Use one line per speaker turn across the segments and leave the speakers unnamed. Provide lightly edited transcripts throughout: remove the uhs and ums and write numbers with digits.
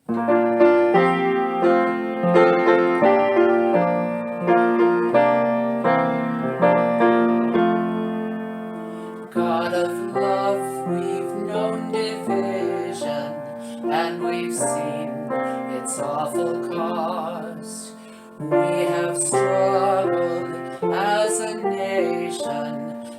God of love, we've known division, and we've seen its awful cost. We have struggled as a nation,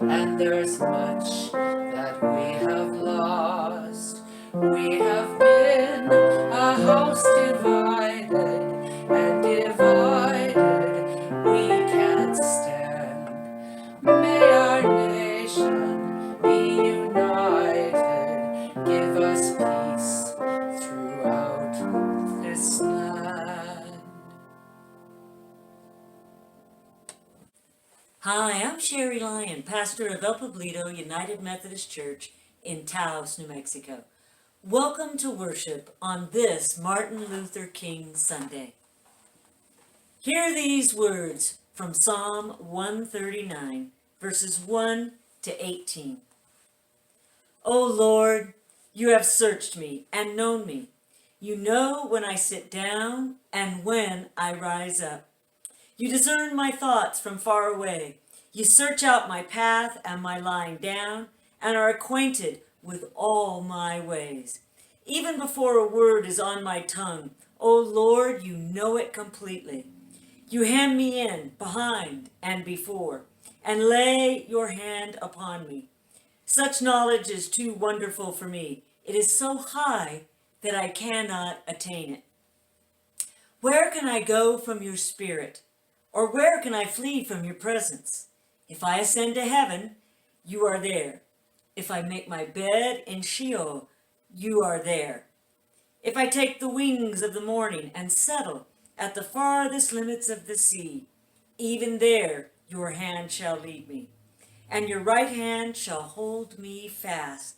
and there's much that we have lost. We have been a house divided, and divided we can't stand. May our nation be united, give us peace throughout this land.
Hi, I'm Sherry Lyon, pastor of El Poblito United Methodist Church in Taos, New Mexico. Welcome to worship on this Martin Luther King Sunday. Hear these words from Psalm 139, verses 1 to 18. O Lord, you have searched me and known me. You know when I sit down and when I rise up. You discern my thoughts from far away. You search out my path and my lying down, and are acquainted with all my ways. Even before a word is on my tongue, O Lord, you know it completely. You hem me in, behind, and before, and lay your hand upon me. Such knowledge is too wonderful for me. It is so high that I cannot attain it. Where can I go from your spirit? Or where can I flee from your presence? If I ascend to heaven, you are there. If I make my bed in Sheol, you are there. If I take the wings of the morning and settle at the farthest limits of the sea, even there your hand shall lead me, and your right hand shall hold me fast.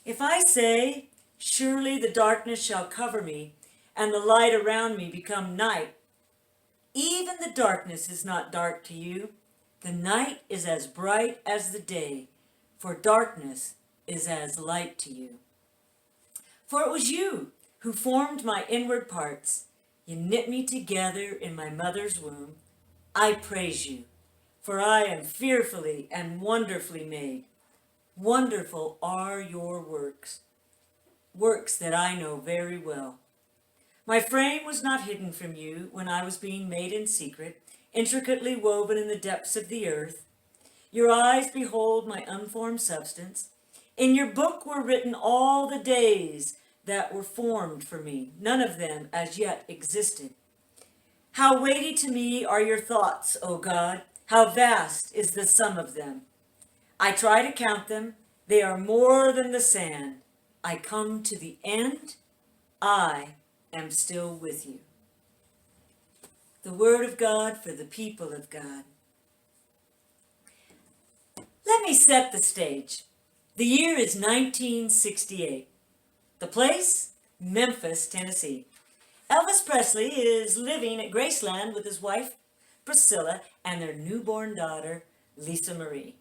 If I say, surely the darkness shall cover me, and the light around me become night, even the darkness is not dark to you. The night is as bright as the day, for darkness is as light to you. For it was you who formed my inward parts. You knit me together in my mother's womb. I praise you, for I am fearfully and wonderfully made. Wonderful are your works, works that I know very well. My frame was not hidden from you when I was being made in secret, intricately woven in the depths of the earth. Your eyes behold my unformed substance. In your book were written all the days that were formed for me. None of them as yet existed. How weighty to me are your thoughts, O God! How vast is the sum of them! I try to count them. They are more than the sand. I come to the end. I am still with you. The word of God for the people of God. Let me set the stage. The year is 1968. The place? Memphis, Tennessee. Elvis Presley is living at Graceland with his wife, Priscilla, and their newborn daughter, Lisa Marie.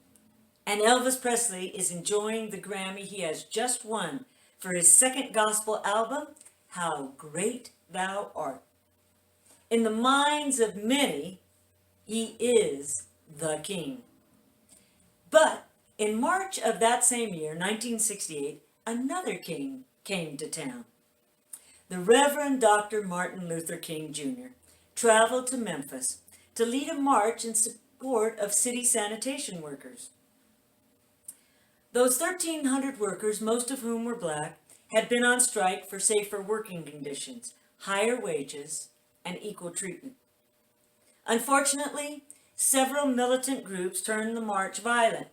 And Elvis Presley is enjoying the Grammy he has just won for his second gospel album, How Great Thou Art. In the minds of many, he is the king. But in March of that same year, 1968, another king came to town. The Reverend Dr. Martin Luther King Jr. traveled to Memphis to lead a march in support of city sanitation workers. Those 1,300 workers, most of whom were black, had been on strike for safer working conditions, higher wages, and equal treatment. Unfortunately, several militant groups turned the march violent,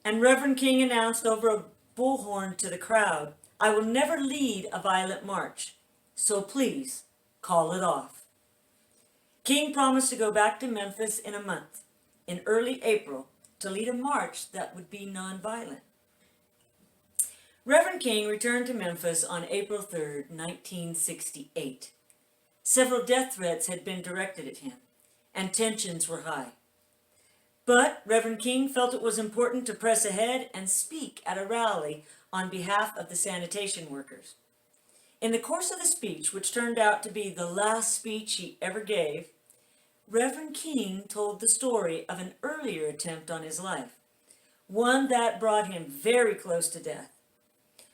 and Reverend King announced over a bullhorn to the crowd, I will never lead a violent march, so please call it off. King promised to go back to Memphis in a month, in early April, to lead a march that would be nonviolent. Reverend King returned to Memphis on April 3rd, 1968. Several death threats had been directed at him, and tensions were high. But Reverend King felt it was important to press ahead and speak at a rally on behalf of the sanitation workers. In the course of the speech, which turned out to be the last speech he ever gave, Reverend King told the story of an earlier attempt on his life, one that brought him very close to death.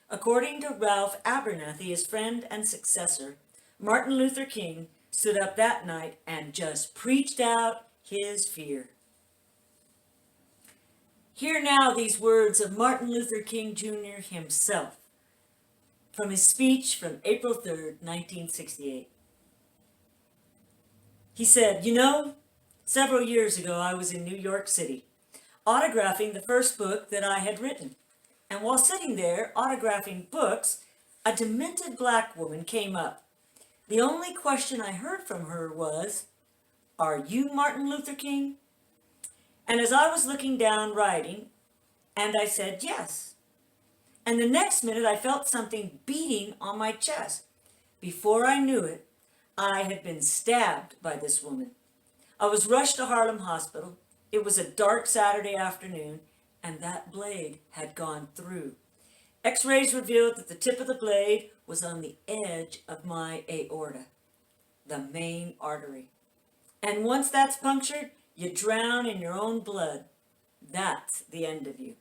According to Ralph Abernathy, his friend and successor, Martin Luther King stood up that night and just preached out his fear. Hear now these words of Martin Luther King Jr. himself from his speech from April 3rd, 1968. He said, "You know, several years ago I was in New York City, autographing the first book that I had written. And while sitting there autographing books, a demented black woman came up. The only question I heard from her was, 'Are you Martin Luther King?' And as I was looking down writing, and I said, 'Yes.' And the next minute I felt something beating on my chest. Before I knew it, I had been stabbed by this woman. I was rushed to Harlem Hospital. It was a dark Saturday afternoon, and that blade had gone through. X-rays revealed that the tip of the blade was on the edge of my aorta, the main artery. And once that's punctured, you drown in your own blood. That's the end of you."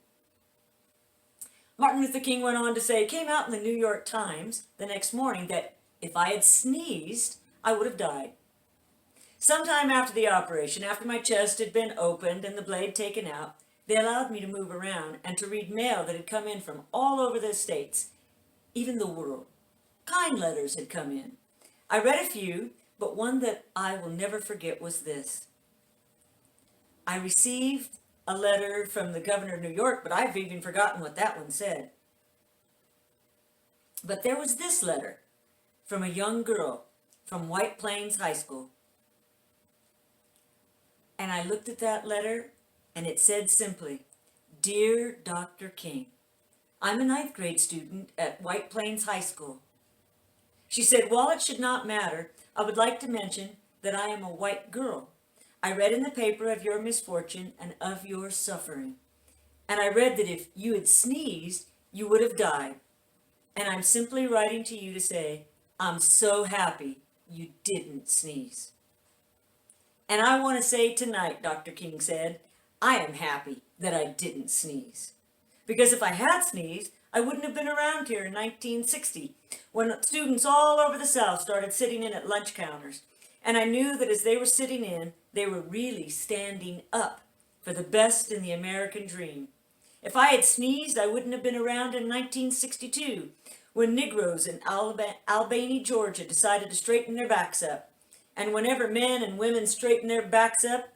Martin Luther King went on to say it came out in the New York Times the next morning that if I had sneezed, I would have died. Sometime after the operation, after my chest had been opened and the blade taken out, they allowed me to move around and to read mail that had come in from all over the states, even the world. Kind letters had come in. I read a few, but one that I will never forget was this. I received a letter from the governor of New York, but I've even forgotten what that one said. But there was this letter from a young girl from White Plains High School. And I looked at that letter, and it said simply, "Dear Dr. King, I'm a 9th grade student at White Plains High School." She said, "While it should not matter, I would like to mention that I am a white girl. I read in the paper of your misfortune and of your suffering. And I read that if you had sneezed, you would have died. And I'm simply writing to you to say, I'm so happy you didn't sneeze." And I want to say tonight, Dr. King said, I am happy that I didn't sneeze. Because if I had sneezed, I wouldn't have been around here in 1960, when students all over the South started sitting in at lunch counters. And I knew that as they were sitting in, they were really standing up for the best in the American dream. If I had sneezed, I wouldn't have been around in 1962, when Negroes in Albany, Georgia decided to straighten their backs up. And whenever men and women straighten their backs up,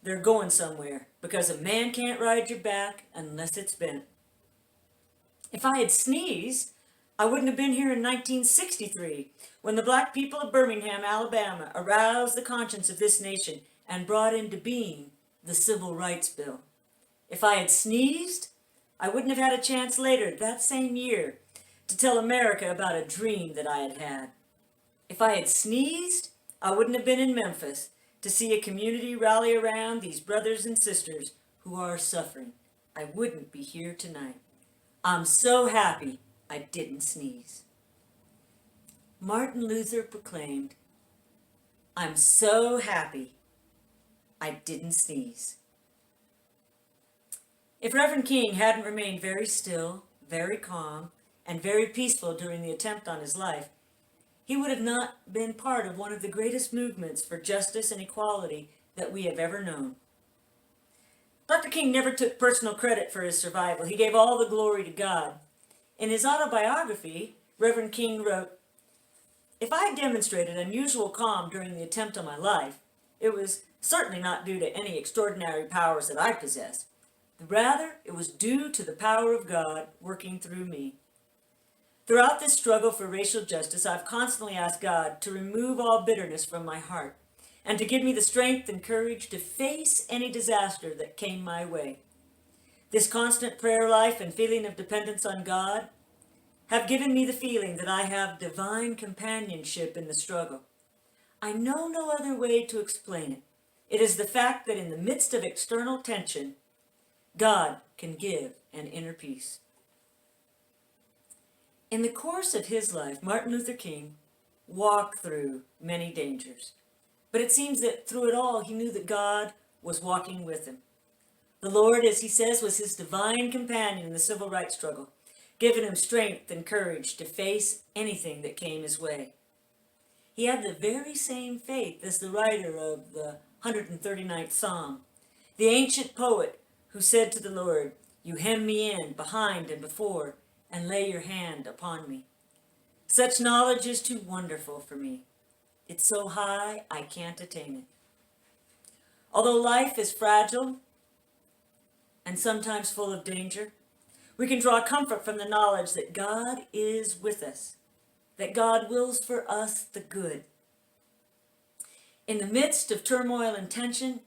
they're going somewhere, because a man can't ride your back unless it's bent. If I had sneezed, I wouldn't have been here in 1963, when the black people of Birmingham, Alabama, aroused the conscience of this nation and brought into being the Civil Rights Bill. If I had sneezed, I wouldn't have had a chance later that same year to tell America about a dream that I had had. If I had sneezed, I wouldn't have been in Memphis to see a community rally around these brothers and sisters who are suffering. I wouldn't be here tonight. I'm so happy I didn't sneeze. Martin Luther proclaimed, I'm so happy I didn't sneeze. If Reverend King hadn't remained very still, very calm, and very peaceful during the attempt on his life, he would have not been part of one of the greatest movements for justice and equality that we have ever known. Dr. King never took personal credit for his survival. He gave all the glory to God. In his autobiography, Reverend King wrote, "If I demonstrated unusual calm during the attempt on my life, it was certainly not due to any extraordinary powers that I possessed. Rather, it was due to the power of God working through me. Throughout this struggle for racial justice, I've constantly asked God to remove all bitterness from my heart and to give me the strength and courage to face any disaster that came my way. This constant prayer life and feeling of dependence on God have given me the feeling that I have divine companionship in the struggle. I know no other way to explain it. It is the fact that in the midst of external tension, God can give an inner peace." In the course of his life, Martin Luther King walked through many dangers. But it seems that through it all, he knew that God was walking with him. The Lord, as he says, was his divine companion in the civil rights struggle, giving him strength and courage to face anything that came his way. He had the very same faith as the writer of the 139th Psalm, the ancient poet who said to the Lord, "You hem me in behind and before, and lay your hand upon me." Such knowledge is too wonderful for me. It's so high I can't attain it. Although life is fragile and sometimes full of danger, we can draw comfort from the knowledge that God is with us, that God wills for us the good. In the midst of turmoil and tension,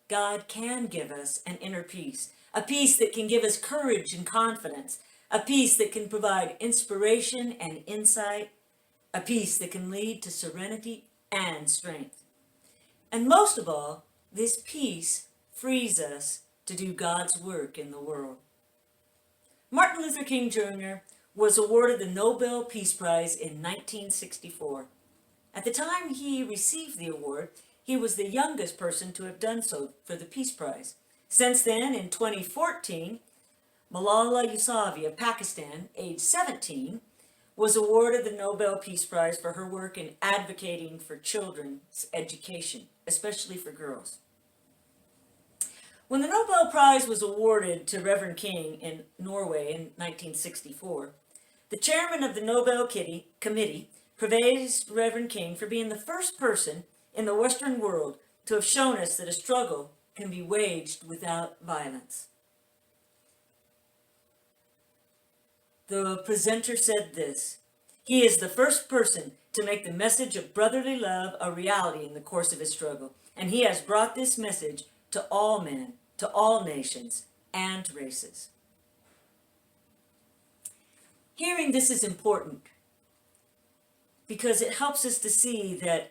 God can give us an inner peace, a peace that can give us courage and confidence, a peace that can provide inspiration and insight, a peace that can lead to serenity and strength. And most of all, this peace frees us to do God's work in the world. Martin Luther King Jr. was awarded the Nobel Peace Prize in 1964. At the time he received the award, he was the youngest person to have done so for the Peace Prize. Since then, in 2014, Malala Yousafzai of Pakistan, age 17, was awarded the Nobel Peace Prize for her work in advocating for children's education, especially for girls. When the Nobel Prize was awarded to Reverend King in Norway in 1964, the chairman of the Nobel Committee praised Reverend King for being the first person in the Western world to have shown us that a struggle can be waged without violence. The presenter said this: "He is the first person to make the message of brotherly love a reality in the course of his struggle, and he has brought this message to all men, to all nations and races." Hearing this is important because it helps us to see that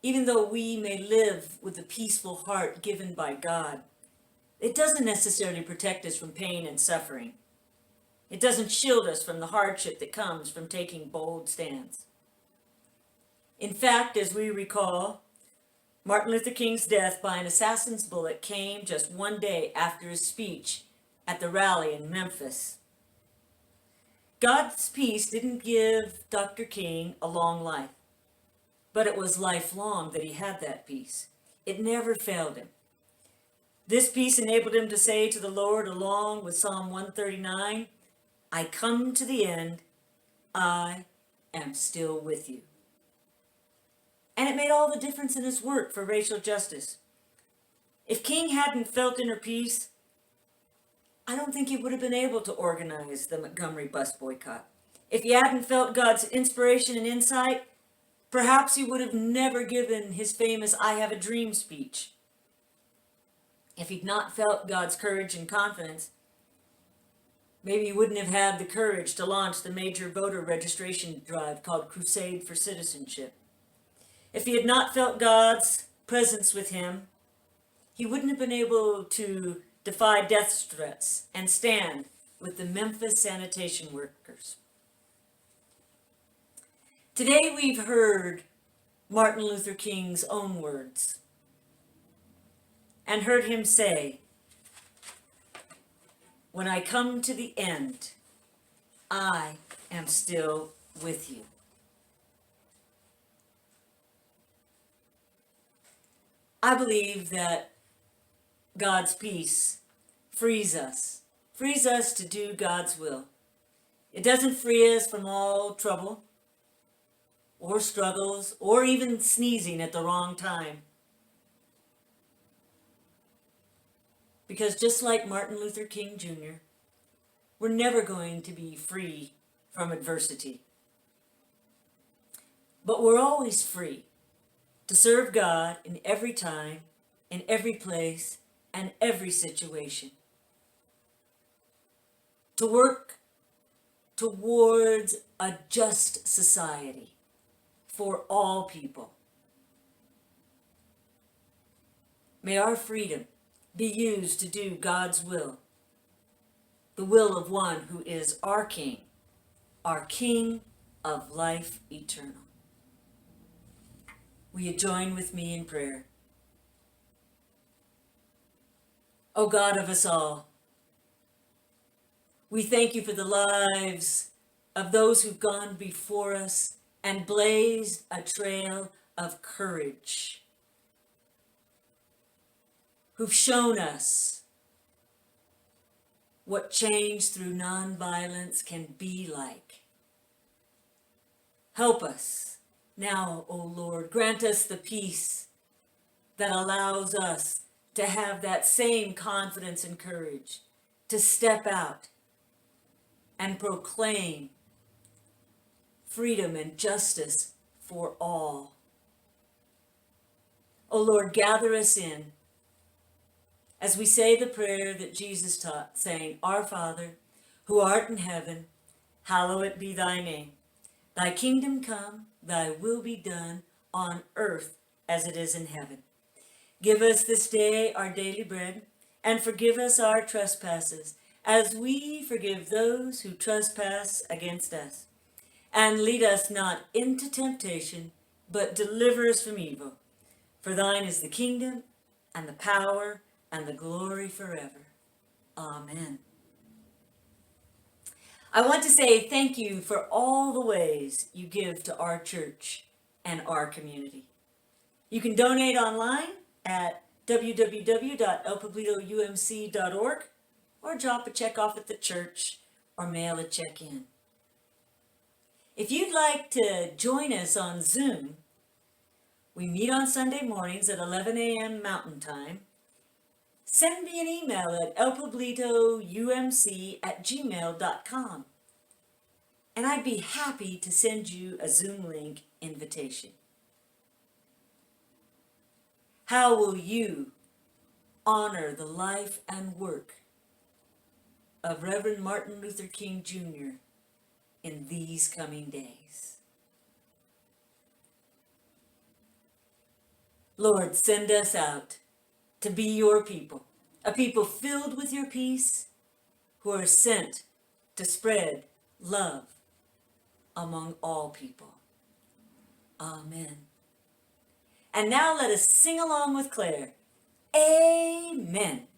even though we may live with a peaceful heart given by God, it doesn't necessarily protect us from pain and suffering. It doesn't shield us from the hardship that comes from taking bold stands. In fact, as we recall, Martin Luther King's death by an assassin's bullet came just one day after his speech at the rally in Memphis. God's peace didn't give Dr. King a long life, but it was lifelong that he had that peace. It never failed him. This peace enabled him to say to the Lord, along with Psalm 139, "I come to the end, I am still with you." And it made all the difference in his work for racial justice. If King hadn't felt inner peace, I don't think he would have been able to organize the Montgomery bus boycott. If he hadn't felt God's inspiration and insight, perhaps he would have never given his famous "I Have a Dream" speech. If he'd not felt God's courage and confidence, maybe he wouldn't have had the courage to launch the major voter registration drive called Crusade for Citizenship. If he had not felt God's presence with him, he wouldn't have been able to defy death threats and stand with the Memphis sanitation workers. Today we've heard Martin Luther King's own words and heard him say, "When I come to the end, I am still with you." I believe that God's peace frees us to do God's will. It doesn't free us from all trouble or struggles or even sneezing at the wrong time. Because just like Martin Luther King Jr., we're never going to be free from adversity. But we're always free to serve God in every time, in every place, and every situation. To work towards a just society for all people. May our freedom be used to do God's will, the will of one who is our King our King of life eternal. Will you join with me in prayer? O God of us all, we thank you for the lives of those who've gone before us and blazed a trail of courage, who've shown us what change through nonviolence can be like. Help us now, O Lord. Grant us the peace that allows us to have that same confidence and courage to step out and proclaim freedom and justice for all. O Lord, gather us in as we say the prayer that Jesus taught, saying, Our Father, who art in heaven, hallowed be thy name. Thy kingdom come, thy will be done on earth as it is in heaven. Give us this day our daily bread, and forgive us our trespasses, as we forgive those who trespass against us. And lead us not into temptation, but deliver us from evil. For thine is the kingdom, and the power, and the glory forever. Amen. I want to say thank you for all the ways you give to our church and our community. You can donate online at www.elpoblitoumc.org or drop a check off at the church or mail a check in. If you'd like to join us on Zoom, we meet on Sunday mornings at 11 a.m. Mountain Time. Send me an email at elpoblitoumc@gmail.com, and I'd be happy to send you a Zoom link invitation. How will you honor the life and work of Reverend Martin Luther King Jr. in these coming days? Lord, send us out to be your people, a people filled with your peace, who are sent to spread love among all people. Amen. And now let us sing along with Claire. Amen.